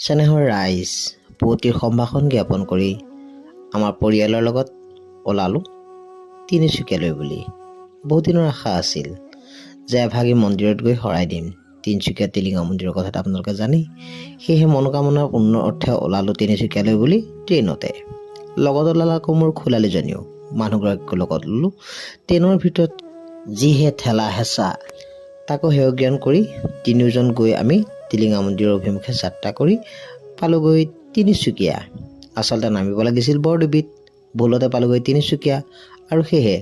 চেনেহৰ ৰাইজ পুৱতিৰ সম্ভাষণ জ্ঞাপন কৰি আমাৰ পৰিয়ালৰ লগত ওলালোঁ তিনিচুকীয়ালৈ বুলি। বহুত দিনৰ আশা আছিল যে এভাগি মন্দিৰত গৈ শৰাই দিম। তিনিচুকীয়া টিলিঙা মন্দিৰৰ কথাটো আপোনালোকে জানেই। সেয়েহে মনোকামনাৰ পূৰ্ণ অৰ্থে ওলালোঁ তিনিচুকীয়ালৈ বুলি ট্ৰেইনতে। লগত ওলালে আকৌ মোৰ খোলালীজনীও, মানুহগৰাকীকো লগত ল'লোঁ। ট্ৰেইনৰ ভিতৰত যিহে ঠেলা হেঁচা, তাকো হেয় জ্ঞান কৰি তিনিওজন গৈ আমি টিলিঙা মন্দিৰৰ অভিমুখে যাত্ৰা কৰি পালোগৈ তিনিচুকীয়া। আচলতে নামিব লাগিছিল বৰডুবিত, ভুলতে পালোগৈ তিনিচুকীয়া। আৰু সেয়েহে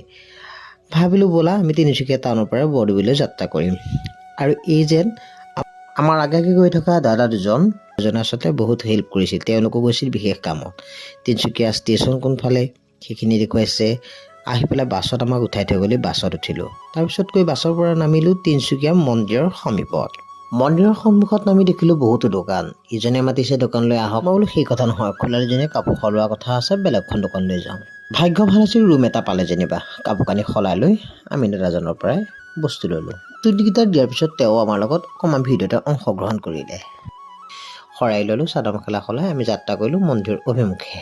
ভাবিলোঁ ব'লা আমি তিনিচুকীয়া টাউনৰ পৰা বৰডুবিলৈ যাত্ৰা কৰিম। আৰু এই যেন আমাৰ আগে গৈ থকা দাদা দুজনে আচলতে বহুত হেল্প কৰিছিল। তেওঁলোকো গৈছিল বিশেষ কামত। তিনিচুকীয়া ষ্টেচন কোনফালে সেইখিনি দেখুৱাইছে। আহি পেলাই বাছত আমাক উঠাই থৈ গ'লে বাছত উঠিলোঁ। তাৰপিছত গৈ বাছৰ পৰা নামিলোঁ তিনিচুকীয়া মন্দিৰৰ সমীপত। মন্দিৰৰ সন্মুখত নামি দেখিলোঁ বহুতো দোকান। ইজনে মাতিছে দোকানলৈ আহক। মই বোলো সেই কথা নহয়, খোলালীজনীয়ে কাপোৰ সলোৱা কথা আছে, বেলেগখন দোকানলৈ যাওঁ। ভাগ্য ভাল আছিল, ৰুম এটা পালে যেনিবা। কাপোৰ কানি সলাই লৈ আমি দাদাজনৰ পৰাই বস্তু ল'লোঁ। বস্তুকেইটা দিয়াৰ পিছত তেওঁ আমাৰ লগত অকণমান ভিডিঅ'তে অংশগ্ৰহণ কৰিলে। শৰাই ল'লোঁ, চাদৰ মেখেলা সলাই আমি যাত্ৰা কৰিলোঁ মন্দিৰৰ অভিমুখে।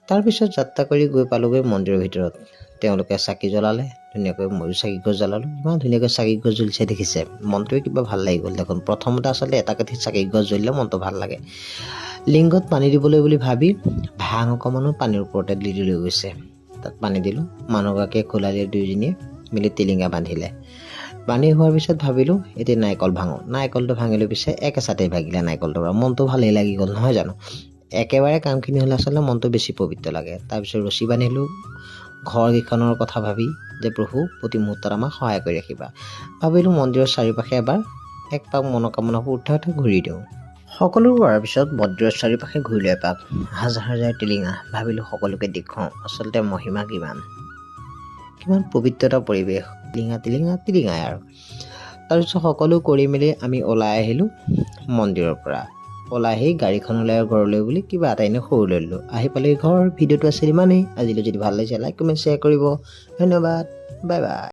তাৰপিছত যাত্ৰা কৰি গৈ পালোগৈ মন্দিৰৰ ভিতৰত। তেওঁলোকে চাকি জ্বলালে ধুনীয়াকৈ, ময়ো চাকি গছ জ্বলালোঁ। ইমান ধুনীয়াকৈ চাকি গছ জ্বলিছে দেখিছে, মনটোৱে কিবা ভাল লাগি গ'ল দেখোন। প্ৰথমতে আচলতে এটা কাঠিত চাকি গছ জ্বলিলে মনটো ভাল লাগে। লিংগত পানী দিবলৈ বুলি ভাবি ভাং অকণমানো পানীৰ ওপৰতে দি লৈ গৈছে। তাত পানী দিলোঁ। মানুহগৰাকীয়ে খোলালীয়ে দুয়োজনীয়ে মিলি টিলিঙা বান্ধিলে। বান্ধি হোৱাৰ পিছত ভাবিলোঁ এতিয়া নাৰিকল ভাঙোঁ। নাৰিকলটো ভাঙিলোঁ, পিছে একেচাতেই ভাগিলে নাৰিকলটোৰ পৰা। মনটো ভালেই লাগি গ'ল নহয় জানো। একেবাৰে কামখিনি হ'লে আচলতে মনটো বেছি পবিত্ৰ লাগে। তাৰপিছত ৰছী বান্ধিলোঁ, ঘৰকেইখনৰ কথা ভাবি যে প্ৰভু প্ৰতি মুহূৰ্তত আমাক সহায় কৰি ৰাখিবা। ভাবিলোঁ মন্দিৰৰ চাৰিওপাশে এবাৰ এক পাক মনোকামনাবোৰ উঠাই ঘূৰি দিওঁ। সকলো কৰাৰ পিছত মন্দিৰৰ চাৰিওপাশে ঘূৰিলোঁ এপাক। হাজাৰ হাজাৰ টিলিঙা। ভাবিলোঁ সকলোকে দেখুৱাওঁ আচলতে মহিমা কিমান পবিত্ৰতা পৰিৱেশ। টিলিঙাই আৰু। তাৰপিছত সকলো কৰি মেলি আমি ওলাই আহিলোঁ মন্দিৰৰ পৰা। ওলাই আহি গাড়ীখনলৈ আৰু ঘৰলৈ বুলি কিবা এটা এনেই সৰু লৈ ল'লোঁ। আহি পালেই ঘৰ। ভিডিঅ'টো আছিল ইমানেই। আজিলৈ যদি ভাল লাগিছে লাইক কমেণ্ট শ্বেয়াৰ কৰিব। ধন্যবাদ, বাই বাই।